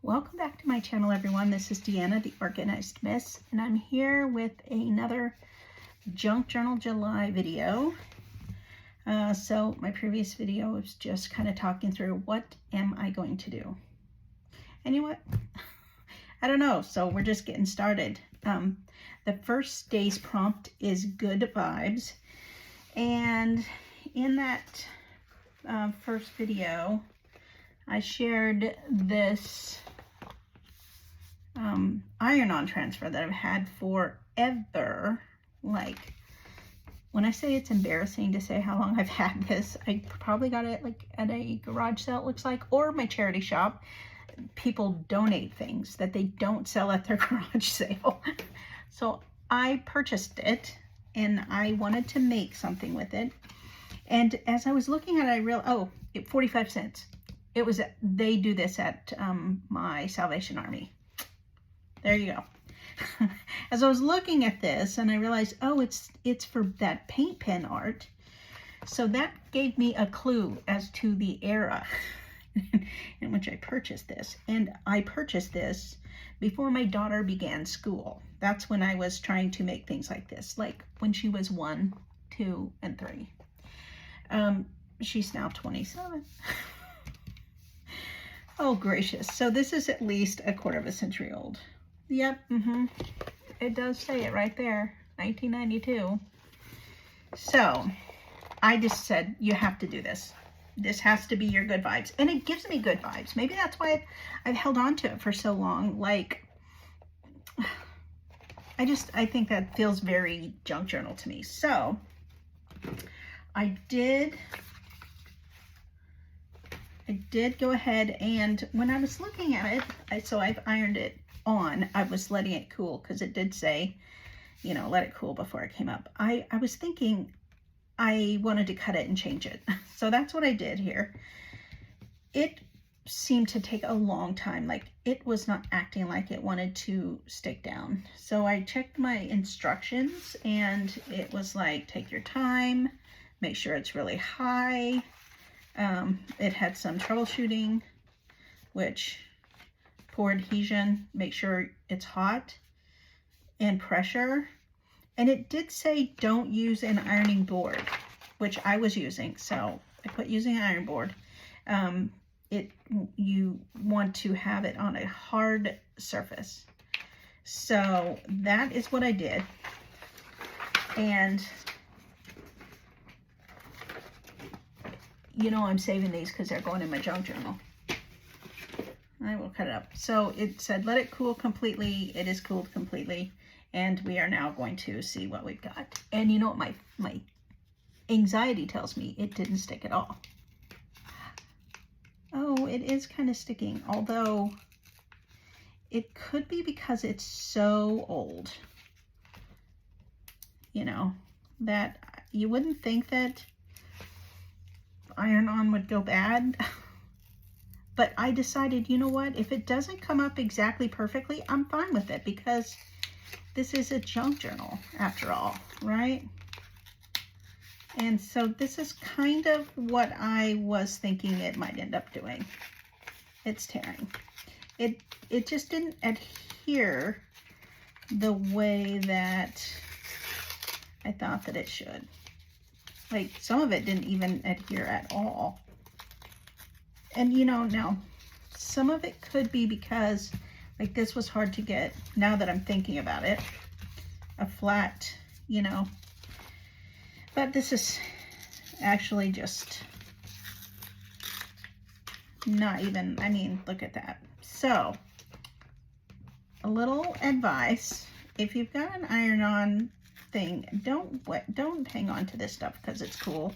Welcome back to my channel, everyone. This is Deanna, the Organized Miss, and I'm here with another Junk Journal July video. So my previous video was just kind of talking through what am I going to do. And you know what? I don't know, so we're just getting started. The first day's prompt is good vibes, and in that first video, I shared this iron-on transfer that I've had forever. Like, when I say it's embarrassing to say how long I've had this, I probably got it like at a garage sale, it looks like, or my charity shop. People donate things that they don't sell at their garage sale. So I purchased it and I wanted to make something with it. And as I was looking at it, I realized, 45 cents. It was, they do this at my Salvation Army. There you go. As I was looking at this and I realized, oh, it's for that paint pen art. So that gave me a clue as to the era in which I purchased this. And I purchased this before my daughter began school. That's when I was trying to make things like this, like when she was 1, 2, and 3. She's now 27. Oh, gracious. So this is at least a quarter of a century old. Yep, it does say it right there, 1992. So I just said, you have to do this. This has to be your good vibes. And it gives me good vibes. Maybe that's why I've held on to it for so long. Like, I think that feels very junk journal to me. So I did go ahead, and when I was looking at it, so I've ironed it on. I was letting it cool because it did say, you know, let it cool before it came up. I was thinking I wanted to cut it and change it. So that's what I did here. It seemed to take a long time. Like, it was not acting like it wanted to stick down. So I checked my instructions and it was like, take your time, make sure it's really high. It had some troubleshooting, which pour adhesion, make sure it's hot, and pressure. And it did say don't use an ironing board, which I was using. So I put using an iron board. You want to have it on a hard surface. So that is what I did. And you know I'm saving these because they're going in my junk journal. I will cut it up. So it said let it cool completely. It is cooled completely. And we are now going to see what we've got. And you know what my anxiety tells me? It didn't stick at all. Oh, it is kind of sticking. Although it could be because it's so old. You know, that you wouldn't think that iron-on would go bad. But I decided, you know what, if it doesn't come up exactly perfectly, I'm fine with it because this is a junk journal after all, right? And so this is kind of what I was thinking it might end up doing. It's tearing. It just didn't adhere the way that I thought that it should. Like, some of it didn't even adhere at all. And you know, now some of it could be because like this was hard to get, now that I'm thinking about it, a flat, you know, but this is actually just not even, I mean, look at that. So a little advice, if you've got an iron-on thing, don't hang on to this stuff because it's cool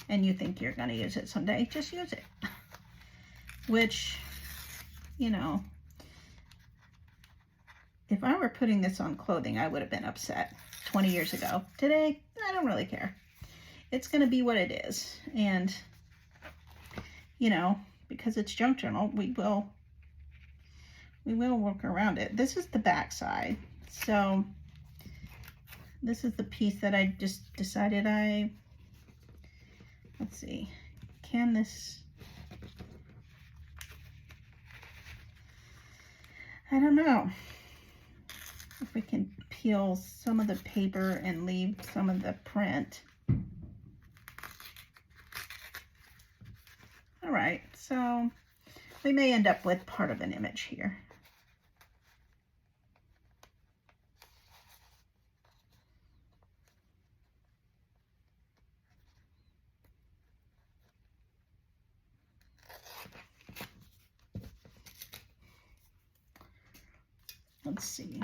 and you think you're going to use it someday. Just use it. Which, you know, if I were putting this on clothing, I would have been upset 20 years ago. Today, I don't really care. It's going to be what it is. And, you know, because it's junk journal, we will work around it. This is the back side. So this is the piece that I just decided let's see, can this, I don't know if we can peel some of the paper and leave some of the print. All right, so we may end up with part of an image here. Let's see.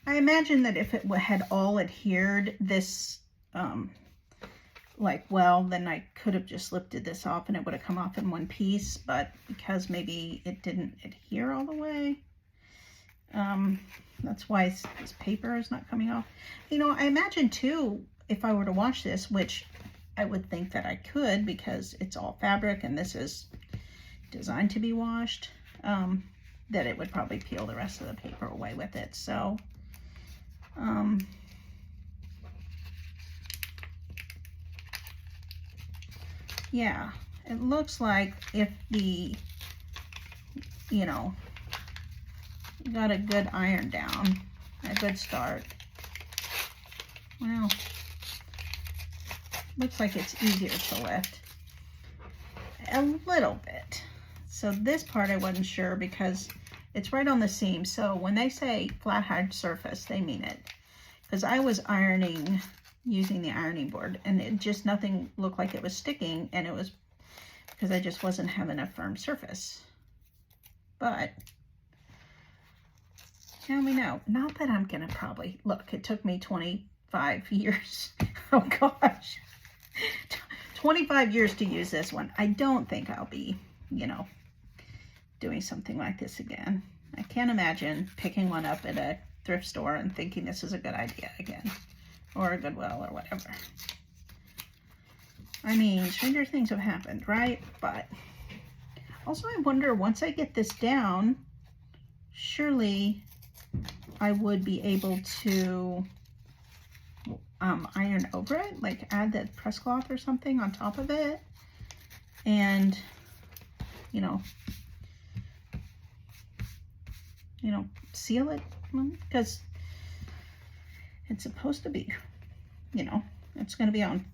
I imagine that if it had all adhered this, like, well, then I could have just lifted this off and it would have come off in one piece, but because maybe it didn't adhere all the way, that's why this paper is not coming off. You know, I imagine too, if I were to wash this, which I would think that I could because it's all fabric and this is designed to be washed, that it would probably peel the rest of the paper away with it. So, yeah, it looks like if the, you know, got a good iron down, a good start. Well, looks like it's easier to lift a little bit. So this part I wasn't sure because it's right on the seam. So when they say flat hard surface, they mean it. Because I was ironing using the ironing board and it just, nothing looked like it was sticking, and it was because I just wasn't having a firm surface. But now we know. Not that I'm gonna probably, look, it took me 25 years. Oh gosh. 25 years to use this one. I don't think I'll be, you know, doing something like this again. I can't imagine picking one up at a thrift store and thinking this is a good idea again, or a Goodwill or whatever. I mean, stranger things have happened, right? But also I wonder, once I get this down, surely I would be able to iron over it, like add that press cloth or something on top of it, and you know, seal it, because it's supposed to be, you know, it's going to be on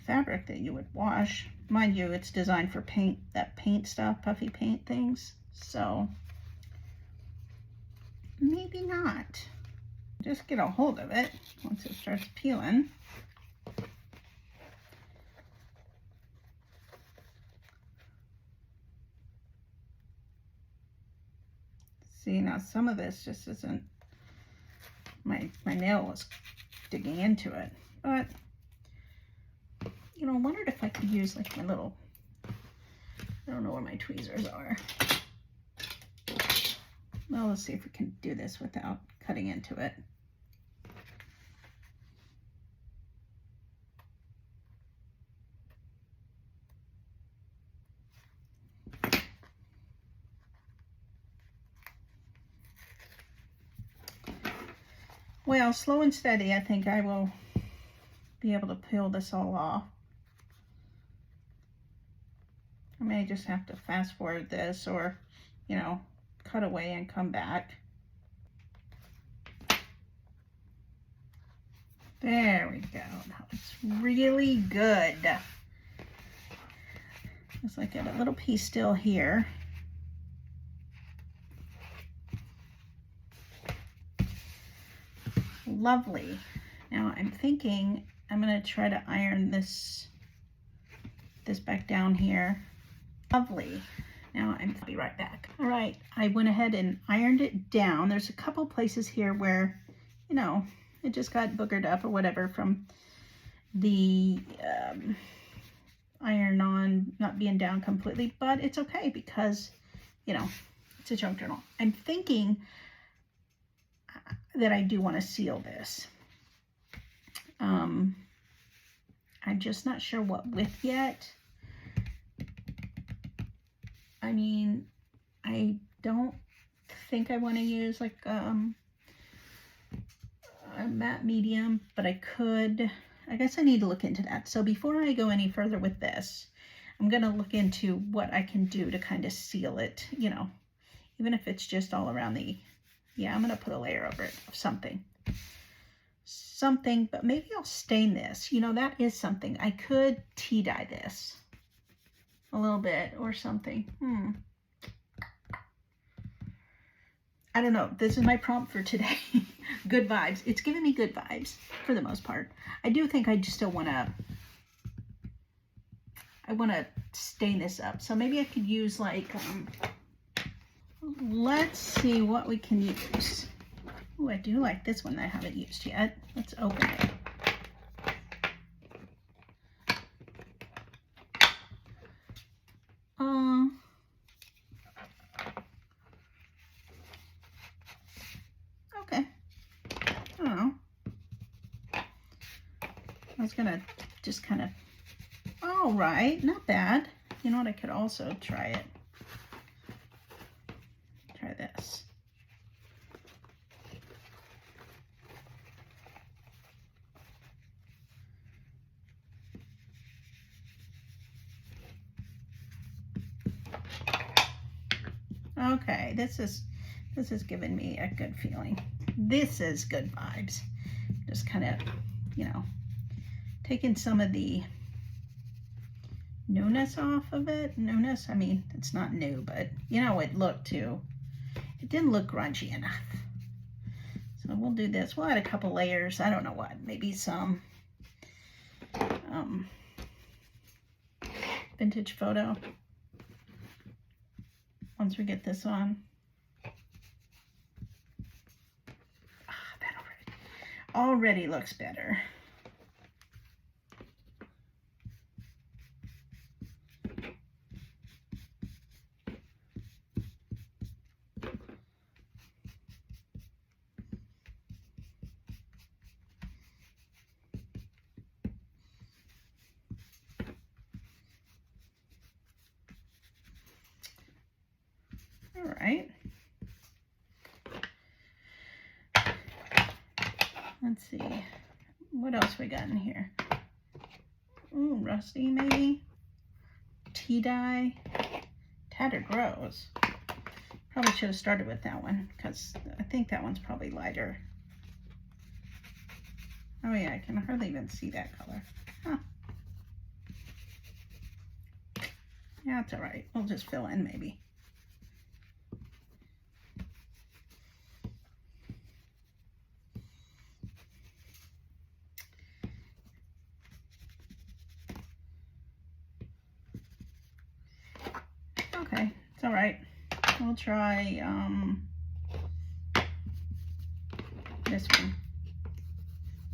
fabric that you would wash. Mind you, it's designed for paint, that paint stuff, puffy paint things, so maybe not. Just get a hold of it once it starts peeling. See, now some of this just isn't, my nail was digging into it, but you know, I wondered if I could use like my little, I don't know where my tweezers are. Well, let's see if we can do this without cutting into it. Well, slow and steady, I think I will be able to peel this all off. I may just have to fast forward this, or, you know, cut away and come back. There we go. That looks really good. Looks like I got a little piece still here. Lovely. Now I'm thinking I'm going to try to iron this back down here. Lovely. Now I'll be right back. All right, I went ahead and ironed it down. There's a couple places here where, you know, it just got boogered up or whatever from the iron-on not being down completely, but it's okay because, you know, it's a junk journal. I'm thinking that I do want to seal this. I'm just not sure what width yet. I mean, I don't think I want to use like a matte medium, but I guess I need to look into that. So before I go any further with this, I'm going to look into what I can do to kind of seal it, you know, even if it's just all around the, yeah, I'm going to put a layer over it of something, but maybe I'll stain this. You know, that is something. I could tea dye this a little bit or something. I don't know. This is my prompt for today. Good vibes. It's giving me good vibes for the most part. I do think I just still want to, stain this up. So maybe I could use like, let's see what we can use. Oh, I do like this one that I haven't used yet. Let's open it. Okay. I don't know. I was gonna just kind of, all right, not bad. You know what, I could also try it. Try this. Okay, this is giving me a good feeling. This is good vibes. Just kind of, you know, taking some of the newness off of it. Newness, I mean, it's not new, but you know, it looked too. It didn't look grungy enough. So we'll do this. We'll add a couple layers. I don't know what, maybe some vintage photo. Once we get this on. That already looks better. All right. Let's see. What else we got in here? Ooh, rusty maybe? Tea dye. Tattered Rose. Probably should have started with that one because I think that one's probably lighter. Oh yeah, I can hardly even see that color. Huh. Yeah, it's all right. We'll just fill in maybe. Okay, it's all right. We'll try this one.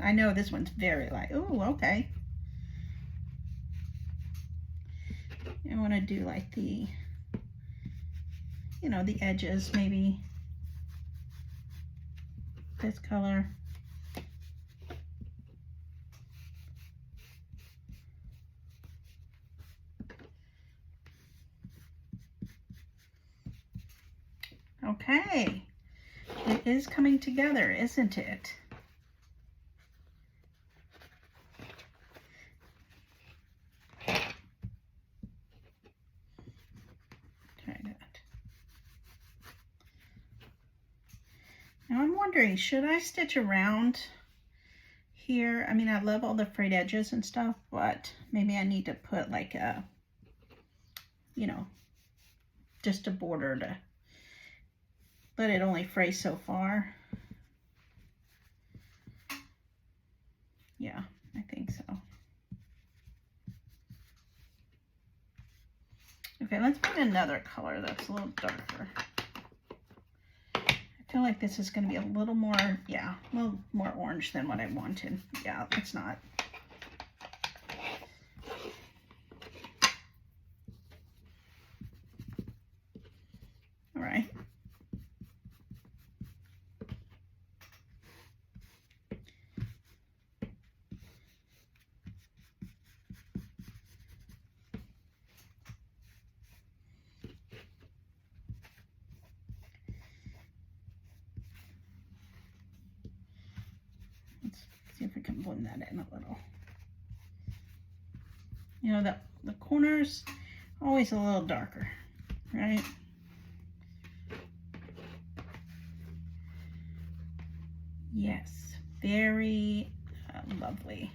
I know this one's very light. Oh, okay. I want to do like the, you know, the edges, maybe this color. Okay, it is coming together, isn't it? Try that. Now I'm wondering, should I stitch around here? I mean, I love all the frayed edges and stuff, but maybe I need to put like a, you know, just a border to let it only fray so far. Yeah, I think so. Okay, let's pick another color that's a little darker. I feel like this is going to be a little more, yeah, a little more orange than what I wanted. Yeah, it's not. All right. See if I can blend that in a little. You know, the corners always a little darker, right? Yes, very lovely.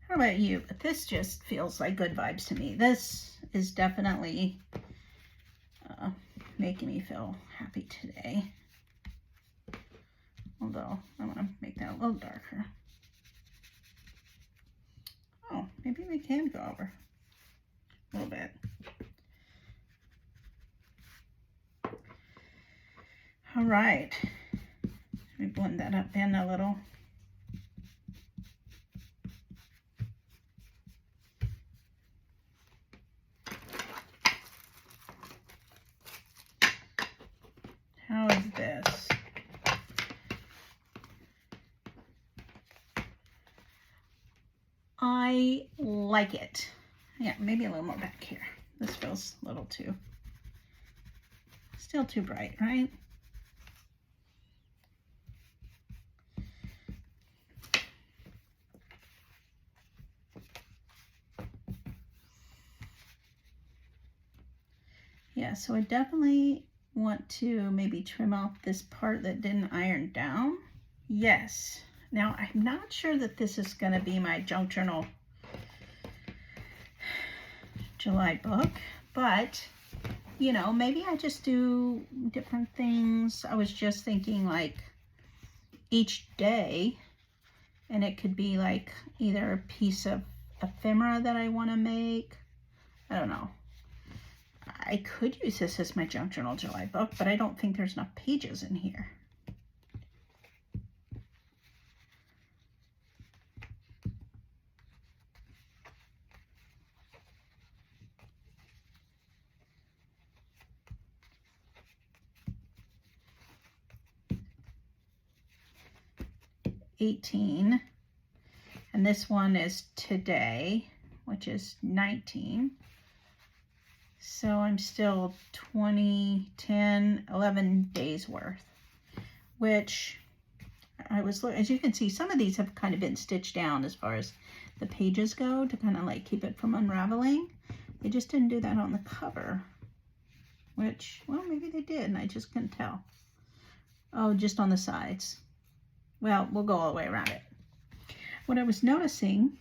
How about you? But this just feels like good vibes to me. This is definitely making me feel happy today. Although I want to make that a little darker. Oh, maybe we can go over a little bit. All right. Let me blend that up in a little. How is this? I like it. Yeah, maybe a little more back here. This feels a little too, still too bright, right? Yeah, so I definitely want to maybe trim off this part that didn't iron down. Yes. Now, I'm not sure that this is going to be my junk journal July book, but, you know, maybe I just do different things. I was just thinking like each day, and it could be like either a piece of ephemera that I want to make. I don't know. I could use this as my junk journal July book, but I don't think there's enough pages in here. $18, and this one is today, which is 19. So I'm still 20, 10, 11 days worth, which I was, as you can see, some of these have kind of been stitched down as far as the pages go to kind of like keep it from unraveling. They just didn't do that on the cover, which, well, maybe they did and I just couldn't tell. Oh, just on the sides. Well, we'll go all the way around it. What I was noticing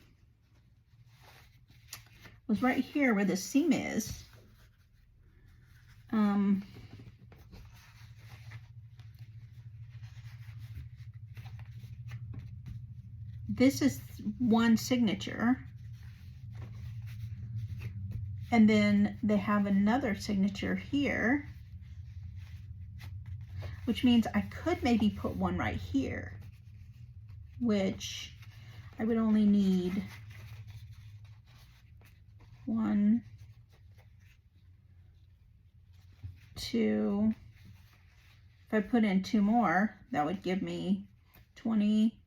was right here where the seam is, this is one signature, and then they have another signature here, which means I could maybe put one right here, which I would only need 1, 2. If I put in 2 more, that would give me 20,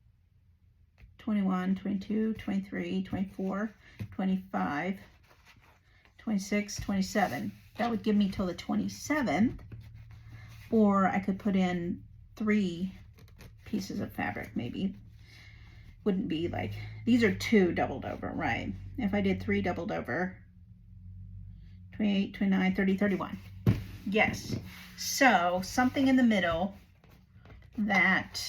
21, 22, 23, 24, 25, 26, 27. That would give me till the 27th. Or I could put in 3 pieces of fabric, maybe. Wouldn't be like, these are 2 doubled over, right? If I did 3 doubled over, 28, 29, 30, 31. Yes. So something in the middle that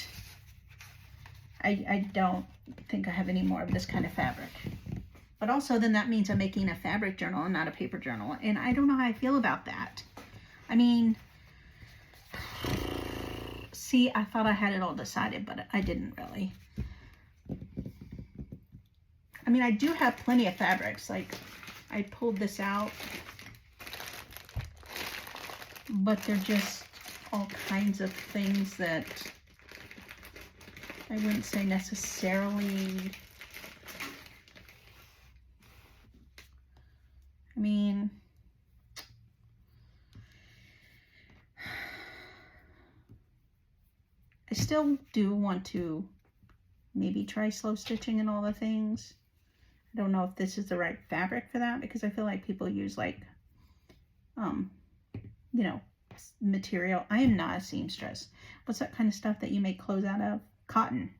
I don't think I have any more of this kind of fabric. But also then that means I'm making a fabric journal and not a paper journal. And I don't know how I feel about that. I mean, see, I thought I had it all decided, but I didn't really. I mean, I do have plenty of fabrics. Like, I pulled this out, but they're just all kinds of things that I wouldn't say necessarily. I mean, I still do want to maybe try slow stitching and all the things. I don't know if this is the right fabric for that, because I feel like people use like, you know, material. I am not a seamstress. What's that kind of stuff that you make clothes out of? Cotton.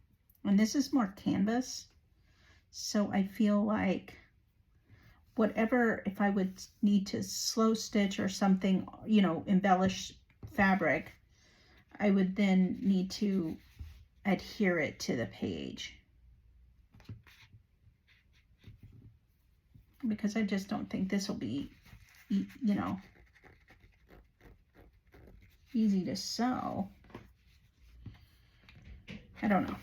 And this is more canvas. So I feel like whatever, if I would need to slow stitch or something, you know, embellish fabric, I would then need to adhere it to the page. Because I just don't think this will be, you know, easy to sew. I don't know.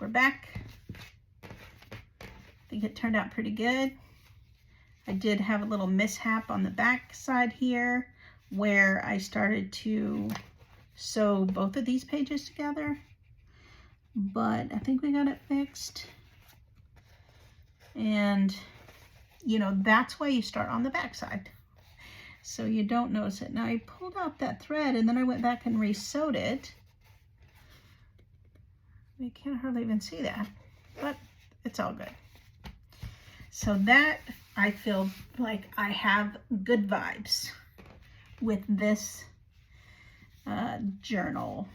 We're back. I think it turned out pretty good. I did have a little mishap on the back side here where I started to sew both of these pages together, but I think we got it fixed. And you know, that's why you start on the back side, so you don't notice it. Now I pulled out that thread and then I went back and re-sewed it. You can't hardly even see that, but it's all good. So that, I feel like I have good vibes with this journal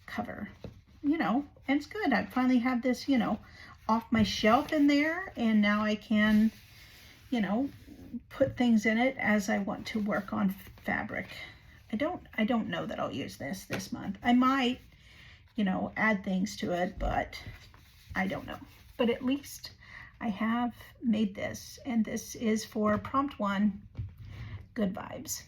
cover, you know, and it's good. I finally have this, you know, off my shelf in there, and now I can, you know, put things in it as I want to work on fabric. I don't know that I'll use this month. I might, you know, add things to it, but I don't know. But at least I have made this, and this is for prompt 1, good vibes.